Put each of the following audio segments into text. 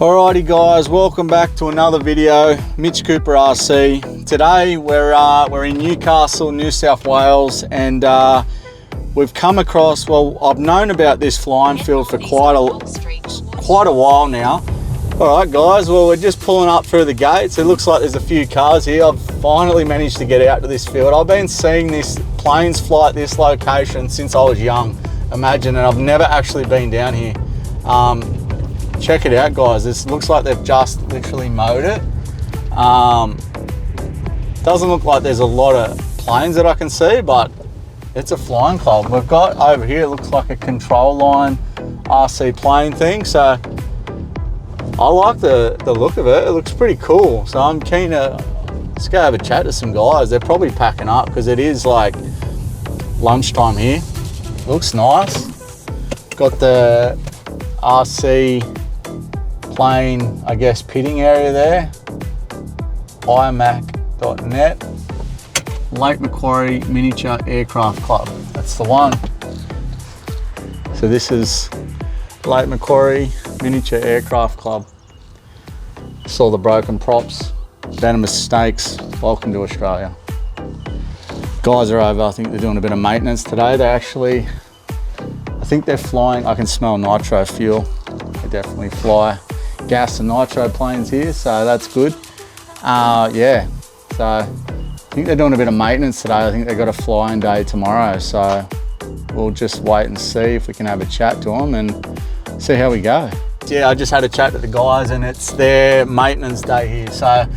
Alrighty guys, welcome back to another video. Mitch Cooper RC. Today we're in Newcastle, New South Wales, and we've come across, well, I've known about this flying field for quite a while now. Alright guys, well, we're just pulling up through the gates. It looks like there's a few cars here. I've finally managed to get out to this field. I've been seeing this planes fly at this location since I was young, imagine, and I've never actually been down here. Check it out guys, this looks like they've just literally mowed it. Doesn't look like there's a lot of planes that I can see, but it's a flying club. We've got over here, it looks like a control line RC plane thing, so I like the look of it. It looks pretty cool, so I'm keen to let's go have a chat to some guys. They're probably packing up because it is like lunchtime here. Looks nice. Got the RC plane, I guess, pitting area there. iMac.net. Lake Macquarie Miniature Aircraft Club. That's the one. So this is Lake Macquarie Miniature Aircraft Club. Saw the broken props, venomous snakes. Welcome to Australia. Guys are over, I think they're doing a bit of maintenance today. They actually, I think they're flying, I can smell nitro fuel. They definitely fly gas and nitro planes here, so that's good. Yeah, so I think they're doing a bit of maintenance today. I think they've got a flying day tomorrow, so we'll just wait and see if we can have a chat to them and see how we go. Yeah, I just had a chat to the guys and it's their maintenance day here, so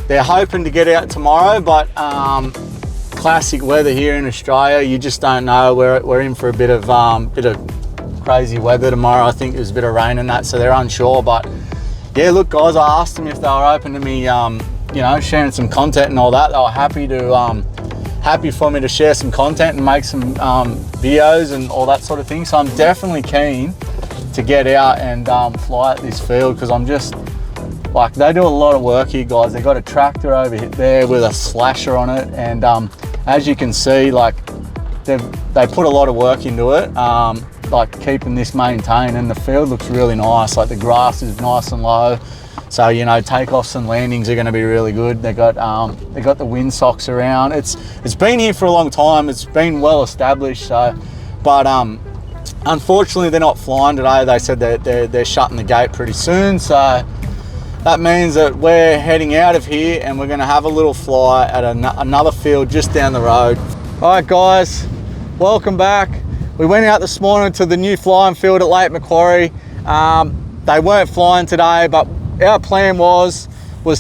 they're hoping to get out tomorrow, but classic weather here in Australia, you just don't know. We're in for a bit of crazy weather tomorrow. I think there's a bit of rain and that, so they're unsure. But yeah, look guys, I asked them if they were open to me you know, sharing some content and all that. They were happy for me to share some content and make some videos and all that sort of thing. So I'm definitely keen to get out and fly at this field, because I'm just like, they do a lot of work here guys. They've got a tractor over there with a slasher on it, and as you can see, like they put a lot of work into it, like keeping this maintained, and the field looks really nice. Like the grass is nice and low, so you know, takeoffs and landings are going to be really good. They got the wind socks around. It's been here for a long time. It's been well established. So, but unfortunately they're not flying today. They said they're shutting the gate pretty soon, so that means that we're heading out of here and we're going to have a little fly at another field just down the road. All right guys, welcome back. We went out this morning to the new flying field at Lake Macquarie. They weren't flying today, but our plan was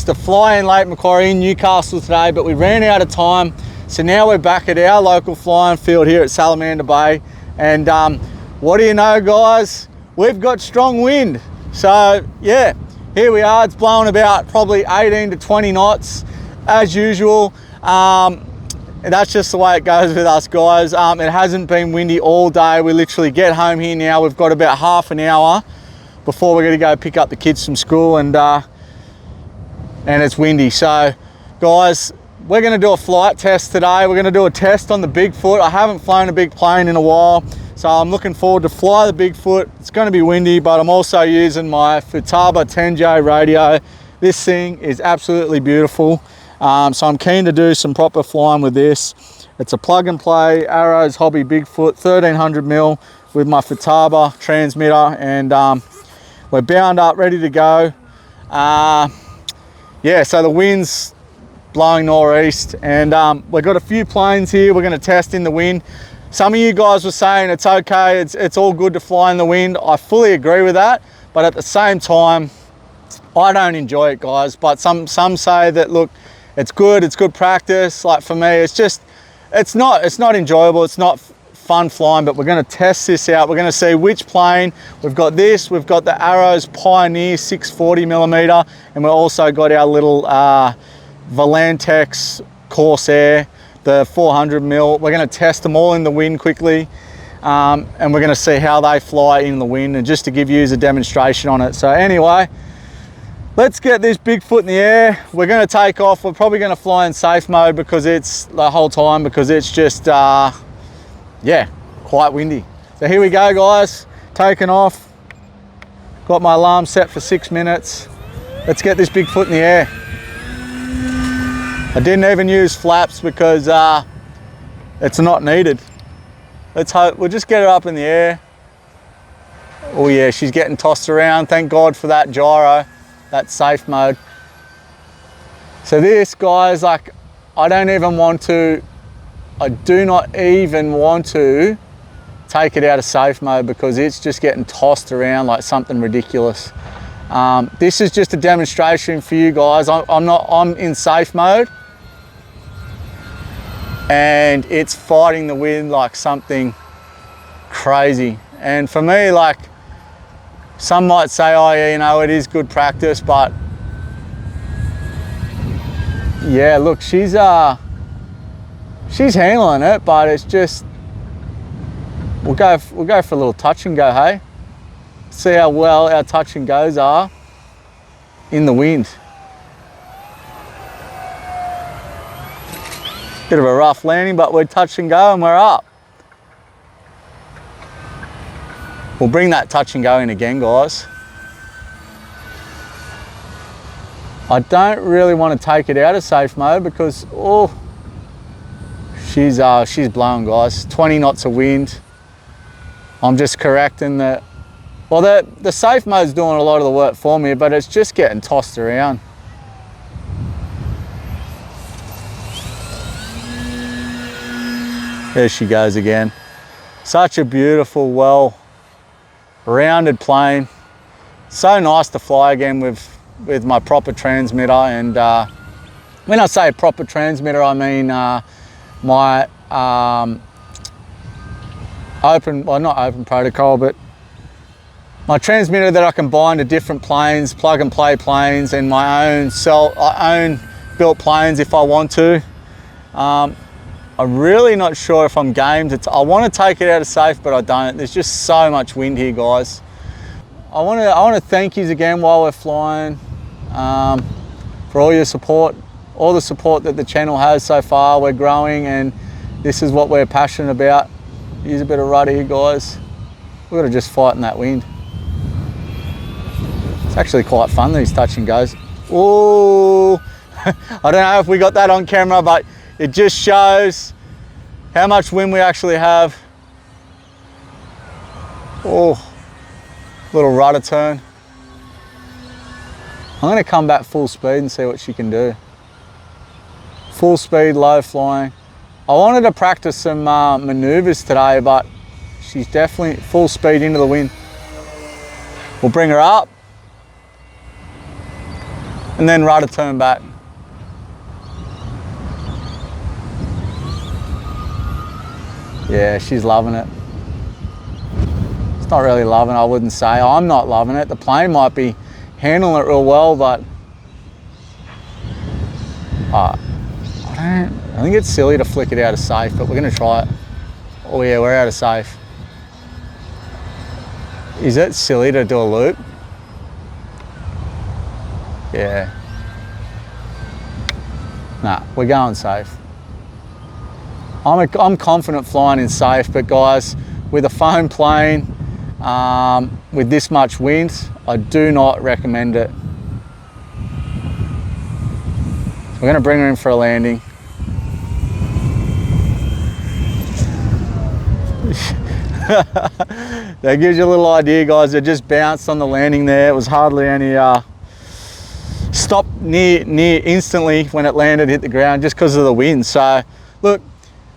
to fly in Lake Macquarie in Newcastle today, but we ran out of time. So now we're back at our local flying field here at Salamander Bay. And what do you know guys? We've got strong wind. So yeah, here we are. It's blowing about probably 18 to 20 knots as usual. That's just the way it goes with us guys. It hasn't been windy all day. We literally get home here now. We've got about half an hour before we're going to go pick up the kids from school, and it's windy. So guys, we're going to do a flight test today. We're going to do a test on the Bigfoot. I haven't flown a big plane in a while, so I'm looking forward to fly the Bigfoot. It's going to be windy, but I'm also using my Futaba 10J radio. This thing is absolutely beautiful. So I'm keen to do some proper flying with this. It's a plug and play Arrows Hobby Bigfoot 1300mm with my Futaba transmitter, and we're bound up, ready to go. Yeah, so the wind's blowing northeast, and we've got a few planes here. We're going to test in the wind. Some of you guys were saying it's okay, it's all good to fly in the wind. I fully agree with that, but at the same time, I don't enjoy it guys. But some say that, look, it's good practice. Like for me, it's not enjoyable, it's not fun flying, but we're going to test this out. We're going to see which plane. We've got the Arrows Pioneer 640mm, and we've also got our little Volantex Corsair, the 400mm. We're going to test them all in the wind quickly, and we're going to see how they fly in the wind, and just to give you a demonstration on it. So anyway, let's get this Bigfoot in the air. We're going to take off. We're probably going to fly in safe mode because it's the whole time, because it's just yeah, quite windy. So here we go guys, taking off. Got my alarm set for 6 minutes. Let's get this Bigfoot in the air. I didn't even use flaps because it's not needed. Let's hope, we'll just get her up in the air. Oh yeah, she's getting tossed around. Thank God for that gyro, that safe mode. So this, guys, like, I do not even want to take it out of safe mode because it's just getting tossed around like something ridiculous. This is just a demonstration for you guys. I'm in safe mode and it's fighting the wind like something crazy. And for me, like, some might say, oh yeah, you know, it is good practice, but yeah, look, she's handling it, but it's just, we'll go for a little touch and go, hey? See how well our touch and goes are in the wind. Bit of a rough landing, but we're touch and go and we're up. We'll bring that touch and go in again, guys. I don't really want to take it out of safe mode because, oh, she's blowing, guys. 20 knots of wind. I'm just correcting the, well, the safe mode's doing a lot of the work for me, but it's just getting tossed around. There she goes again. Such a beautiful, well-rounded plane. So nice to fly again with my proper transmitter. And when I say proper transmitter, I mean my not open protocol, but my transmitter that I can bind to different planes, plug and play planes, and my own built planes if I want to. I'm really not sure if I'm game to, I want to take it out of safe, but I don't. There's just so much wind here, guys. I want to thank you again while we're flying for all your support, all the support that the channel has so far. We're growing and this is what we're passionate about. Use a bit of rudder here, guys. We've got to just fight in that wind. It's actually quite fun, these touch and goes. Oh, I don't know if we got that on camera, but it just shows how much wind we actually have. Oh, little rudder turn. I'm going to come back full speed and see what she can do. Full speed, low flying. I wanted to practice some maneuvers today, but she's definitely full speed into the wind. We'll bring her up and then rudder turn back. Yeah, she's loving it. It's not really loving it, I wouldn't say. I'm not loving it. The plane might be handling it real well, but I think it's silly to flick it out of safe, but we're gonna try it. Oh yeah, we're out of safe. Is it silly to do a loop? Yeah. Nah, we're going safe. I'm confident flying in safe, but guys, with a foam plane, with this much wind, I do not recommend it. We're gonna bring her in for a landing. That gives you a little idea, guys. It just bounced on the landing there. It was hardly any stopped near instantly when it landed, hit the ground, just because of the wind. So look,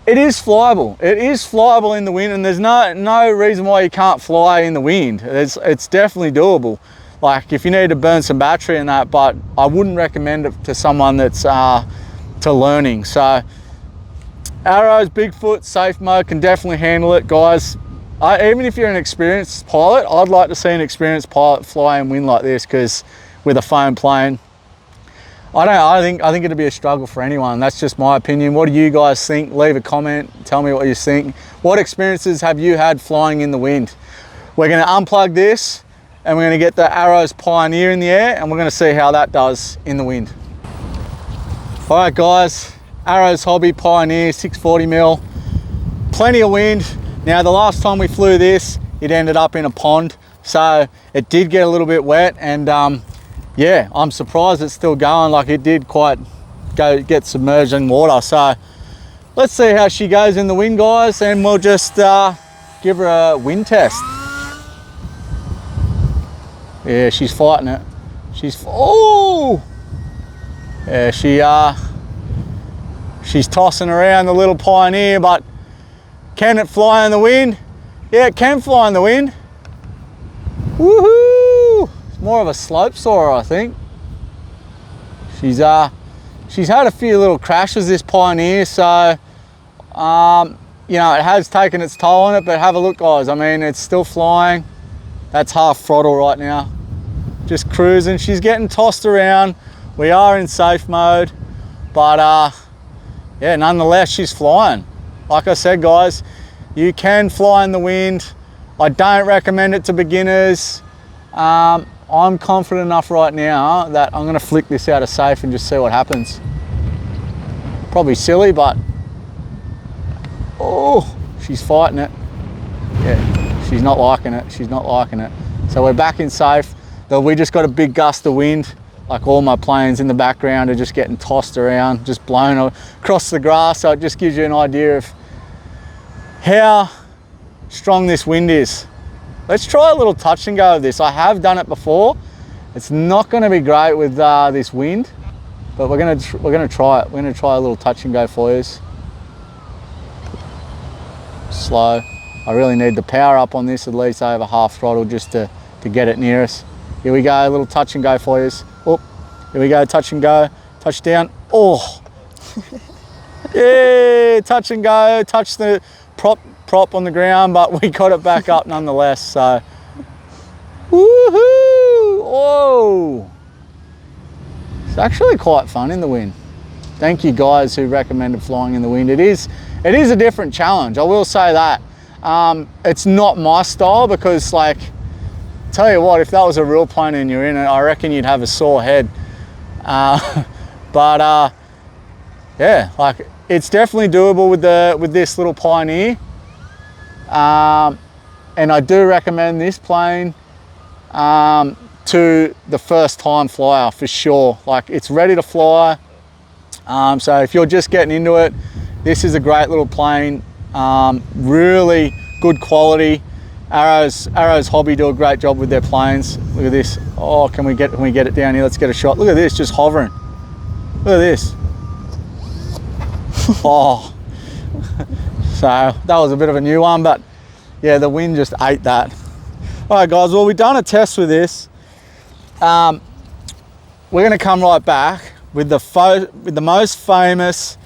it is flyable. It is flyable in the wind, and there's no reason why you can't fly in the wind. It's definitely doable. Like if you need to burn some battery in that, but I wouldn't recommend it to someone that's to learning. So Arrows, Bigfoot, safe mode can definitely handle it, guys. Even if you're an experienced pilot, I'd like to see an experienced pilot fly in wind like this, because with a foam plane, I think it'd be a struggle for anyone. That's just my opinion. What do you guys think? Leave a comment, tell me what you think. What experiences have you had flying in the wind? We're gonna unplug this and we're gonna get the Arrows Pioneer in the air and we're gonna see how that does in the wind. All right guys, Arrows Hobby Pioneer 640mm, plenty of wind. Now the last time we flew this, it ended up in a pond. So it did get a little bit wet, and yeah, I'm surprised it's still going. Like, it did quite get submerged in water. So let's see how she goes in the wind, guys, and we'll just give her a wind test. Yeah, she's fighting it. Oh! Yeah, she's tossing around the little Pioneer, but can it fly in the wind? Yeah, it can fly in the wind. Woohoo! It's more of a slope soarer, I think. She's had a few little crashes, this Pioneer, so you know, it has taken its toll on it, but have a look, guys. I mean, it's still flying. That's half throttle right now. Just cruising. She's getting tossed around. We are in safe mode, but yeah, nonetheless, she's flying. Like I said, guys, you can fly in the wind. I don't recommend it to beginners. I'm confident enough right now that I'm gonna flick this out of safe and just see what happens. Probably silly, but oh, she's fighting it. Yeah, she's not liking it. She's not liking it. So we're back in safe. Though we just got a big gust of wind. Like, all my planes in the background are just getting tossed around, just blown across the grass. So it just gives you an idea of how strong this wind is. Let's try a little touch and go of this. I have done it before. It's not going to be great with this wind, but we're going to try it. We're going to try a little touch and go for you. Slow. I really need the power up on this, at least over half throttle, just to get it near us. Here we go, a little touch and go for you. Oh, here we go, touch and go, touch down. Oh, yeah, touch and go, touch the prop on the ground, but we got it back up nonetheless. So, woohoo! Whoa, it's actually quite fun in the wind. Thank you guys who recommended flying in the wind. It is a different challenge, I will say that. It's not my style, because, like, tell you what, if that was a real plane and you're in it, I reckon you'd have a sore head. But yeah, like, it's definitely doable with this little Pioneer. And I do recommend this plane to the first time flyer for sure. Like, it's ready to fly. So if you're just getting into it, this is a great little plane. Really good quality. Arrow's Hobby do a great job with their planes. Look at this. Oh, can we get it down here? Let's get a shot. Look at this, just hovering. Look at this. Oh. So that was a bit of a new one, but yeah, the wind just ate that. All right, guys, well, we've done a test with this. We're gonna come right back with the most famous,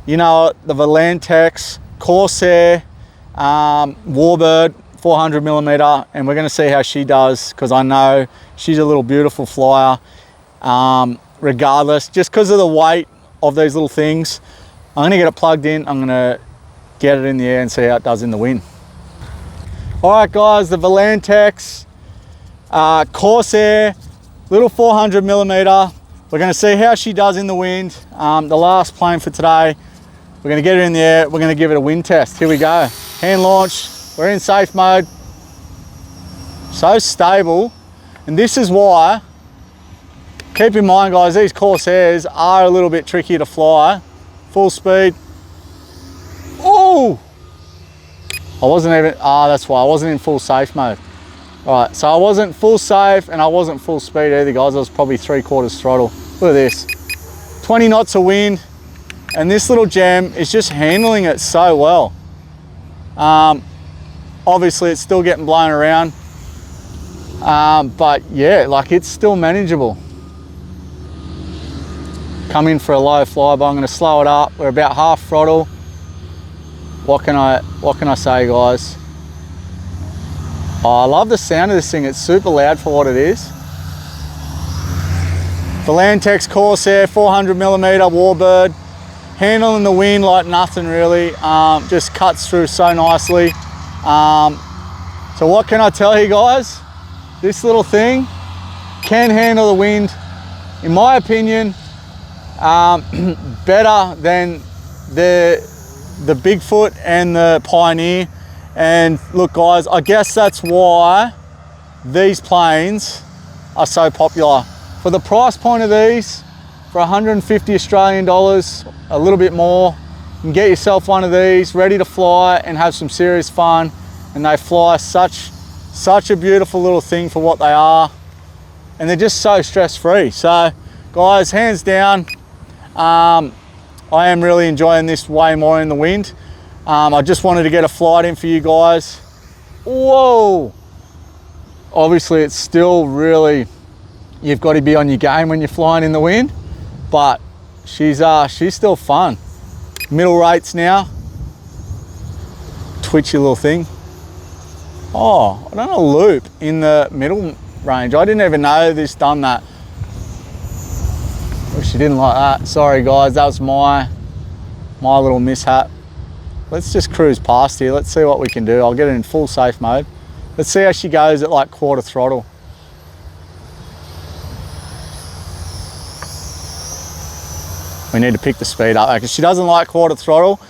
you know, the Volantex Corsair Warbird 400mm, and we're going to see how she does, because I know she's a little beautiful flyer regardless, just because of the weight of these little things. I'm going to get it plugged in, I'm going to get it in the air and see how it does in the wind. All right, guys, the Volantex Corsair little 400mm. We're going to see how she does in the wind. The last plane for today. We're going to get her in the air, we're going to give it a wind test. Here we go, hand launch. We're in safe mode. So stable. And this is why, keep in mind, guys, these Corsairs are a little bit tricky to fly. Full speed. Oh! I wasn't even, that's why I wasn't in full safe mode. All right, so I wasn't full safe and I wasn't full speed either, guys. I was probably 3/4 throttle. Look at this. 20 knots of wind. And this little gem is just handling it so well. Obviously it's still getting blown around, but yeah, like, it's still manageable. Come in for a low flyby. I'm going to slow it up. We're about half throttle. What can I say, guys? Oh, I love the sound of this thing. It's super loud for what it is. Volantex Corsair 400mm Warbird, handling the wind like nothing really. Just cuts through so nicely. So what can I tell you, guys? This little thing can handle the wind, in my opinion, better than the Bigfoot and the Pioneer. And look, guys, I guess that's why these planes are so popular. For the price point of these, for 150 Australian dollars, a little bit more, you can get yourself one of these ready to fly and have some serious fun. And they fly such a beautiful little thing for what they are, and they're just so stress-free. So guys, hands down, I am really enjoying this way more in the wind. I just wanted to get a flight in for you guys. Whoa! Obviously it's still really, you've got to be on your game when you're flying in the wind, but she's still fun. Middle rates now. Twitchy little thing. Oh, I done a loop in the middle range. I didn't even know this done that. Oh, she didn't like that. Sorry guys, that was my little mishap. Let's just cruise past here. Let's see what we can do. I'll get it in full safe mode. Let's see how she goes at like quarter throttle. We need to pick the speed up because she doesn't like quarter throttle.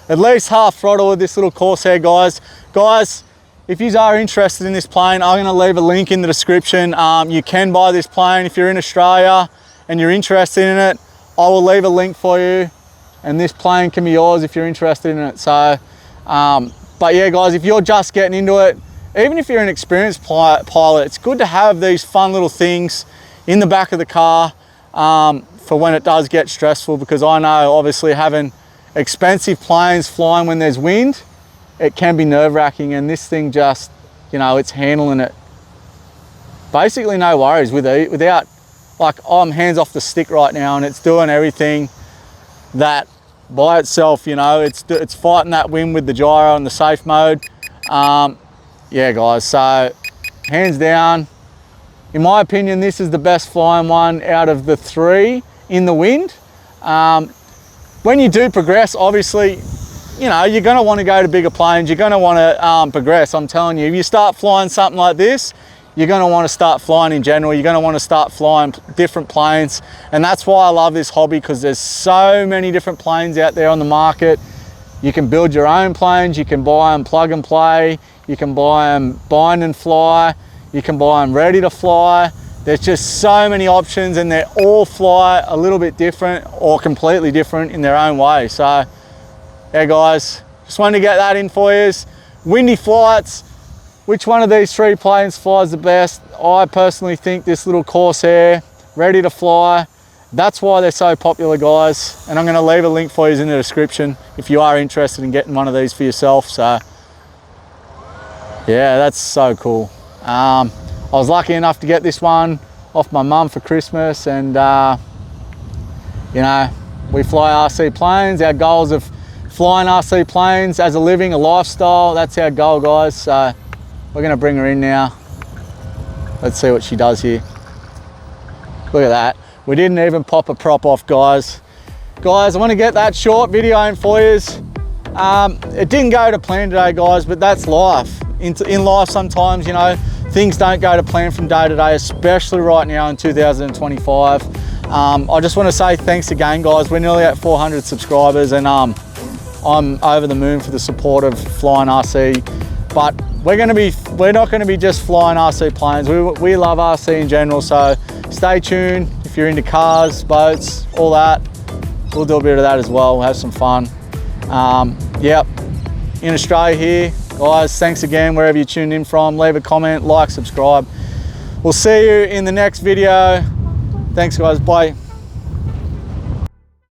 At least half throttle with this little Corsair, guys. Guys, if you are interested in this plane, I'm going to leave a link in the description. You can buy this plane if you're in Australia and you're interested in it. I will leave a link for you, and this plane can be yours if you're interested in it. So, but yeah, guys, if you're just getting into it, even if you're an experienced pilot, it's good to have these fun little things in the back of the car for when it does get stressful, because I know obviously having expensive planes flying when there's wind, it can be nerve-wracking, and this thing just, you know, it's handling it basically no worries without, like, I'm hands off the stick right now and it's doing everything that by itself, you know, it's fighting that wind with the gyro and the safe mode. Yeah guys, so hands down, in my opinion, this is the best flying one out of the three in the wind. When you do progress, obviously, you know, you're going to want to go to bigger planes. You're going to want to progress. I'm telling you, if you start flying something like this, you're going to want to start flying in general. You're going to want to start flying different planes. And that's why I love this hobby, because there's so many different planes out there on the market. You can build your own planes. You can buy them plug and play. You can buy them bind and fly. You can buy them ready to fly. There's just so many options, and they all fly a little bit different or completely different in their own way. So yeah guys, just wanted to get that in for you. Windy flights, which one of these three planes flies the best? I personally think this little Corsair, ready to fly. That's why they're so popular, guys. And I'm going to leave a link for you in the description if you are interested in getting one of these for yourself. So yeah, that's so cool. I was lucky enough to get this one off my mum for Christmas, and you know, we fly RC planes. Our goals of flying RC planes as a living, a lifestyle, that's our goal, guys. So we're going to bring her in now. Let's see what she does here. Look at that. We didn't even pop a prop off, guys. Guys, I want to get that short video in for you. It didn't go to plan today, guys, but that's life. In life, sometimes, you know, things don't go to plan from day to day, especially right now in 2025. I just want to say thanks again, guys. We're nearly at 400 subscribers, and I'm over the moon for the support of flying RC. But we're not going to be just flying RC planes. We love RC in general, so stay tuned. If you're into cars, boats, all that, we'll do a bit of that as well. We'll have some fun. Yep, in Australia here, guys, thanks again wherever you tuned in from. Leave a comment, like, subscribe. We'll see you in the next video. Thanks guys, bye.